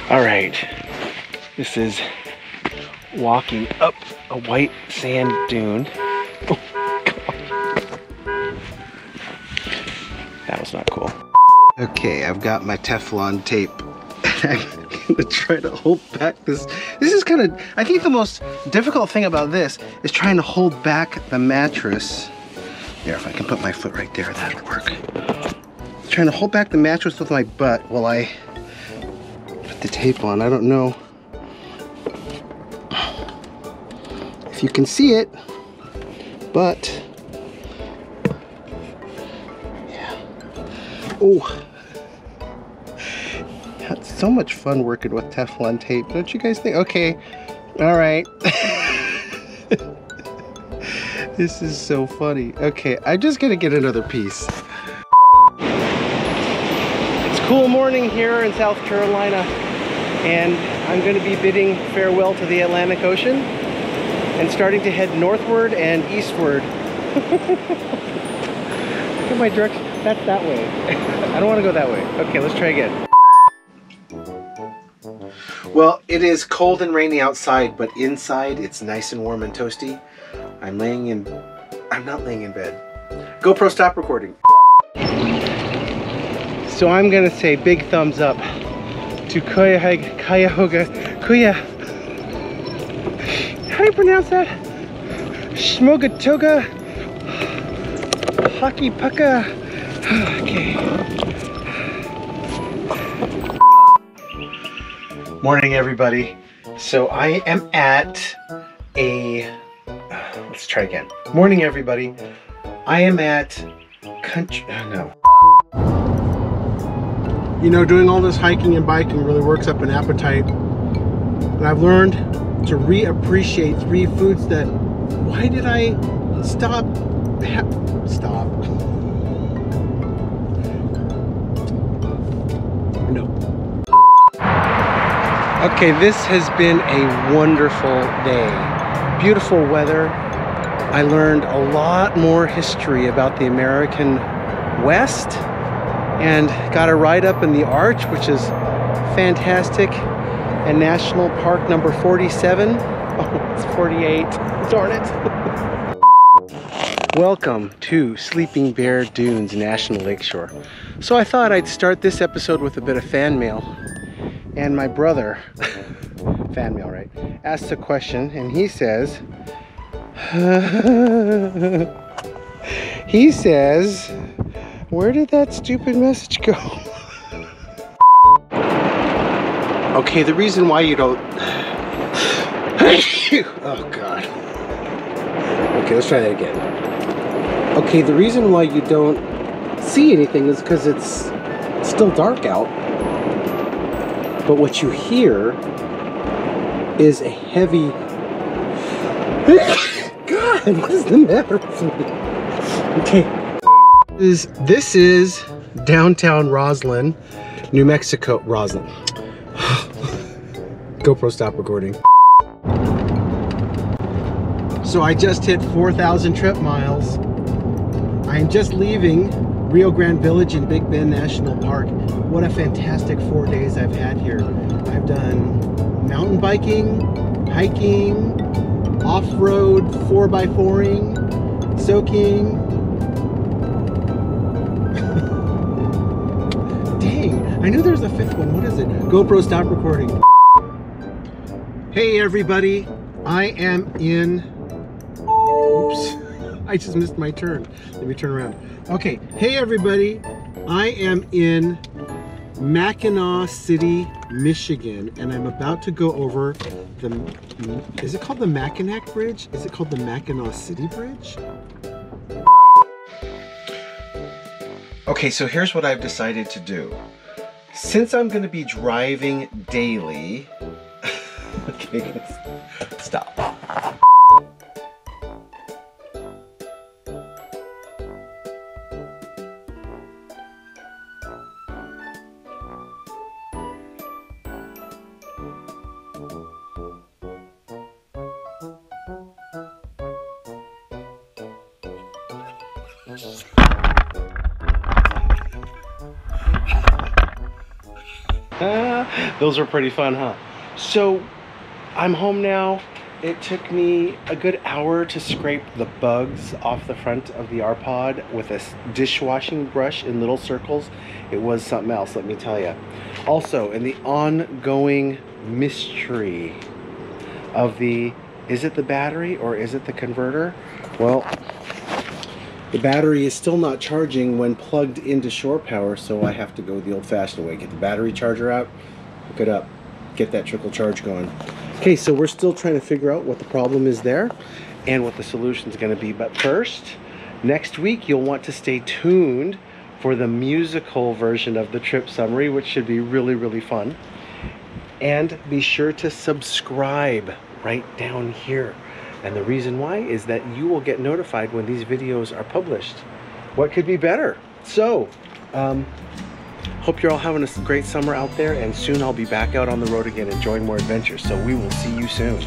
All right, this is walking up a white sand dune. Oh, God. That was not cool. Okay, I've got my Teflon tape. I'm gonna try to hold back this. This is kind of, I think the most difficult thing about this is trying to hold back the mattress. There, if I can put my foot right there, that'll work. Trying to hold back the mattress with my butt while I put the tape on. I don't know if you can see it, but yeah. Oh, it's so much fun working with Teflon tape, don't you guys think? Okay, all right. This is so funny. Okay, I'm just gonna get another piece. It's a cool morning here in South Carolina, and I'm gonna be bidding farewell to the Atlantic Ocean and starting to head northward and eastward. Look at my direction. That's that way. I don't want to go that way. Okay, let's try again. Well, it is cold and rainy outside, but inside it's nice and warm and toasty. I'm not laying in bed. GoPro, stop recording. So I'm gonna say big thumbs up to Cuyahoga. How do you pronounce that? Schmogatoga Hockey Pucka. Okay. Morning, everybody. So I am at a let's try again. Morning, everybody. I am at country. No. You know, doing all this hiking and biking really works up an appetite. And I've learned to reappreciate 3 foods that. Why did I stop? Stop. No. Okay, this has been a wonderful day. Beautiful weather. I learned a lot more history about the American West and got a ride up in the Arch, which is fantastic, and National Park number 47. Oh, it's 48. Darn it. Welcome to Sleeping Bear Dunes National Lakeshore. So I thought I'd start this episode with a bit of fan mail. And my brother, fan mail, right, asked a question, and he says, where did that stupid message go? Okay, the reason why you don't, oh God. Okay, let's try that again. Okay, the reason why you don't see anything is because it's still dark out. But what you hear is a heavy... God, what is the matter with me? Okay. This is downtown Roslyn, New Mexico. Roslyn. GoPro, stop recording. So I just hit 4,000 trip miles. I'm just leaving Rio Grande Village in Big Bend National Park. What a fantastic 4 days I've had here. I've done mountain biking, hiking, off-road 4x4ing, soaking. Dang, I knew there was a 5th one. What is it? GoPro, stop recording. Hey everybody, I am in, oops, I just missed my turn. Let me turn around. Okay, hey everybody, I am in Mackinac City, Michigan, and I'm about to go over the, is it called the Mackinac Bridge? Is it called the Mackinac City Bridge? Okay, so here's what I've decided to do. Since I'm going to be driving daily, okay, stop. Those were pretty fun, huh? So I'm home now. It took me a good hour to scrape the bugs off the front of the R-Pod with a dishwashing brush in little circles. It was something else, let me tell you. Also, in the ongoing mystery of the, is it the battery or is it the converter? Well, the battery is still not charging when plugged into shore power, so I have to go the old-fashioned way. Get the battery charger out, hook it up, get that trickle charge going. Okay, so we're still trying to figure out what the problem is there and what the solution is going to be. But first, next week you'll want to stay tuned for the musical version of the trip summary, which should be really, really fun. And be sure to subscribe right down here. And the reason why is that you will get notified when these videos are published. What could be better? So, hope you're all having a great summer out there, and soon I'll be back out on the road again enjoying more adventures. So we will see you soon.